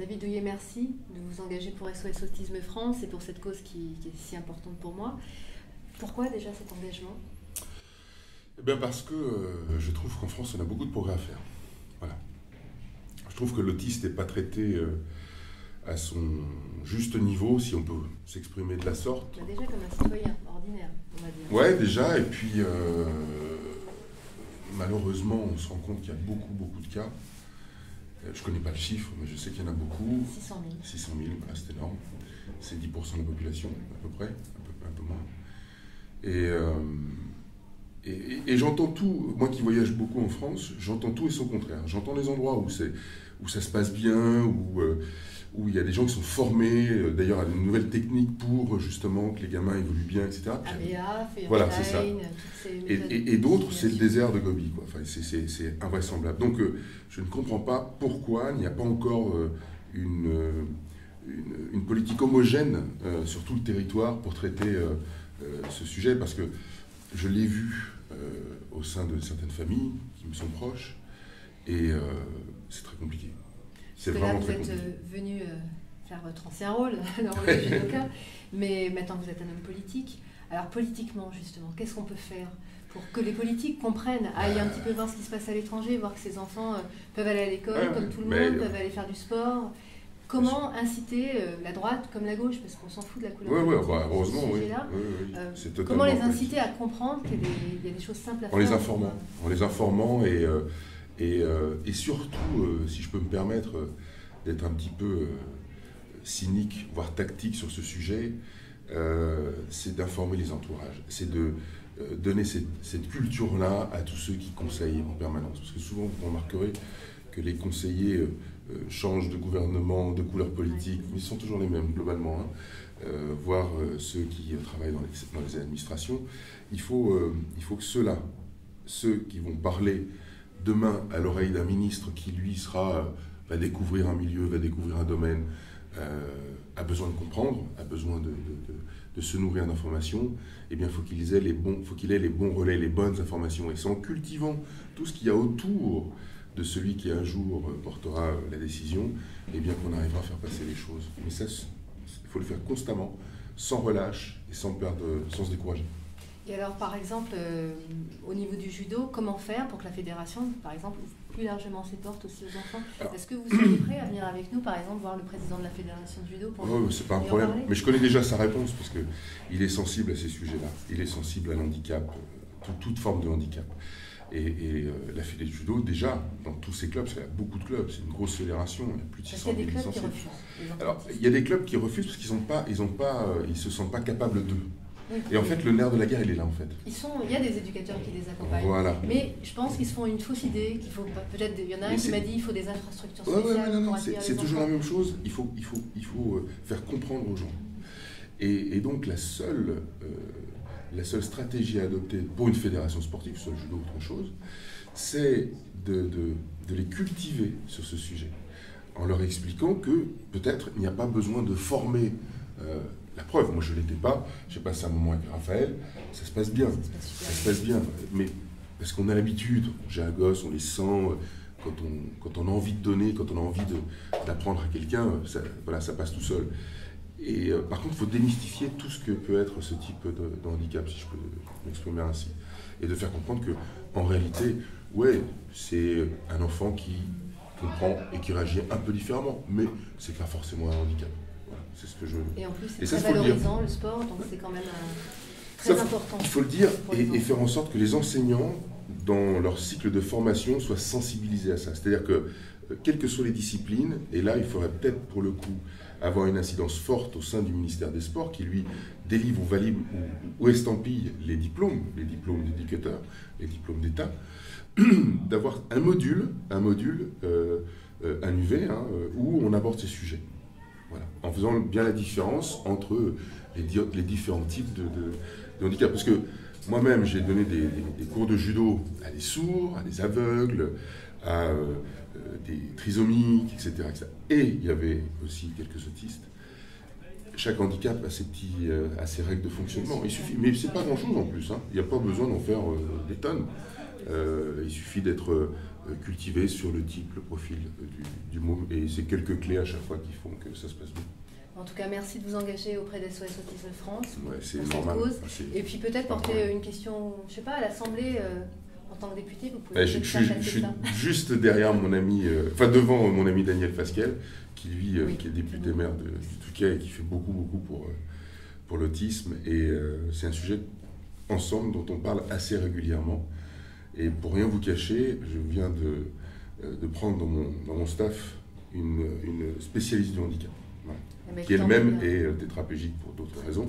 David Douillet, merci de vous engager pour SOS Autisme France et pour cette cause qui est si importante pour moi. Pourquoi déjà cet engagement? Eh bien parce que je trouve qu'en France, on a beaucoup de progrès à faire. Voilà. Je trouve que l'autiste n'est pas traité à son juste niveau, si on peut s'exprimer de la sorte. Déjà comme un citoyen ordinaire, on va dire. Ouais, déjà, et puis malheureusement, on se rend compte qu'il y a beaucoup de cas. Je ne connais pas le chiffre, mais je sais qu'il y en a beaucoup. 600 000. 600 000, voilà, c'est énorme. C'est 10% de la population, à peu près, un peu moins. Et j'entends tout, moi qui voyage beaucoup en France, j'entends tout et son contraire. J'entends les endroits où ça se passe bien, où il y a des gens qui sont formés, d'ailleurs à une nouvelle technique pour justement que les gamins évoluent bien, etc. ABA, voilà, c'est ça. Et d'autres, c'est le désert de Gobi, quoi. Enfin, c'est invraisemblable. Donc je ne comprends pas pourquoi il n'y a pas encore une politique homogène sur tout le territoire pour traiter ce sujet, parce que je l'ai vu au sein de certaines familles qui me sont proches, et c'est très compliqué. C'est vraiment très compliqué. Vous êtes venu faire votre ancien rôle, le rôle de judoka, mais maintenant vous êtes un homme politique. Alors politiquement, justement, qu'est-ce qu'on peut faire pour que les politiques comprennent, aillent un petit peu voir ce qui se passe à l'étranger, voir que ces enfants peuvent aller à l'école comme tout le monde, peuvent aller faire du sport? Comment inciter la droite comme la gauche, parce qu'on s'en fout de la couleur politique, bah, heureusement, oui. Comment les inciter à comprendre qu'il y a des choses simples à faire? En les informant et surtout, si je peux me permettre d'être un petit peu cynique, voire tactique sur ce sujet, c'est d'informer les entourages. C'est de donner cette culture-là à tous ceux qui conseillent en permanence. Parce que souvent, vous remarquerez que les conseillers changent de gouvernement, de couleur politique, mais ils sont toujours les mêmes globalement, hein. Voire ceux qui travaillent dans les administrations. Il faut que ceux-là, ceux qui vont parler demain à l'oreille d'un ministre qui, lui, va découvrir un milieu, va découvrir un domaine, a besoin de comprendre, a besoin de se nourrir d'informations, eh bien, faut qu'il ait les bons relais, les bonnes informations. Et c'est en cultivant tout ce qu'il y a autour de celui qui un jour portera la décision, eh bien qu'on arrivera à faire passer les choses. Mais ça, il faut le faire constamment, sans relâche et sans se décourager. Et alors, par exemple, au niveau du judo, comment faire pour que la fédération, par exemple, ouvre plus largement ses portes aussi aux enfants? Est-ce que vous seriez prêt à venir avec nous, par exemple, voir le président de la fédération de judo pour c'est pas un problème. Mais je connais déjà sa réponse, parce qu'il est sensible à ces sujets-là. Il est sensible à l'handicap, toute forme de handicap. Et la fédé de judo, déjà, dans tous ces clubs, parce qu'il y a beaucoup de clubs, c'est une grosse fédération, il y a plus de 600 000 licenciés. Il y a des clubs qui refusent. Alors, il y a des clubs qui refusent parce qu'ils se sentent pas capables d'eux. Et en fait, le nerf de la guerre, il est là, en fait. Il y a des éducateurs qui les accompagnent. Voilà. Mais je pense qu'ils se font une fausse idée, qu'il faut peut-être. Il y en a un qui m'a dit qu'il faut des infrastructures spéciales. Non, c'est toujours la même chose. Il faut faire comprendre aux gens. Et donc, la seule stratégie à adopter pour une fédération sportive, soit le judo ou autre chose, c'est de les cultiver sur ce sujet, en leur expliquant que peut-être il n'y a pas besoin de former. La preuve, moi je ne l'étais pas, j'ai passé un moment avec Raphaël, ça se passe bien, mais parce qu'on a l'habitude, j'ai un gosse, on les sent, quand on a envie de donner, quand on a envie d'apprendre à quelqu'un, ça passe tout seul. Et par contre, il faut démystifier tout ce que peut être ce type de handicap, si je peux m'exprimer ainsi, et de faire comprendre que, en réalité, ouais, c'est un enfant qui comprend et qui réagit un peu différemment, mais c'est pas forcément un handicap. Voilà, c'est ce que je. Et en plus, c'est très valorisant le sport, donc c'est quand même très important. Il faut le dire et faire en sorte que les enseignants, dans leur cycle de formation, soient sensibilisés à ça. C'est-à-dire que, quelles que soient les disciplines, et là, il faudrait peut-être, pour le coup, avoir une incidence forte au sein du ministère des Sports qui, lui, délivre ou valide ou estampille les diplômes d'éducateurs, les diplômes d'État, d'avoir un module, un UV, où on aborde ces sujets. Voilà. En faisant bien la différence entre les différents types de handicap. Parce que moi-même, j'ai donné des cours de judo à des sourds, à des aveugles, à des trisomiques, etc., etc. Et il y avait aussi quelques autistes. Chaque handicap a ses règles de fonctionnement. Il suffit, mais c'est pas grand-chose en plus. Il n'y a pas besoin d'en faire des tonnes. Il suffit d'être cultivé sur le type, le profil du môme, et c'est quelques clés à chaque fois qui font que ça se passe bien. En tout cas, merci de vous engager auprès d'SOS Autisme France Ouais, c'est pour normal. cette cause. Et puis peut-être porter une question, je ne sais pas, à l'Assemblée, en tant que député, vous pouvez je faire passer suis ça. juste derrière mon ami, devant mon ami Daniel Fasquelle, qui lui, Oui, qui est député maire du Touquet et qui fait beaucoup pour l'autisme. Et c'est un sujet ensemble dont on parle assez régulièrement. Et pour rien vous cacher, je viens de prendre dans mon staff une spécialiste du handicap, voilà, qui elle-même est tétraplégique pour d'autres raisons,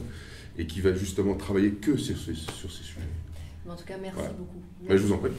et qui va justement travailler que sur ces sujets. En tout cas, merci beaucoup. Ouais, je vous en prie.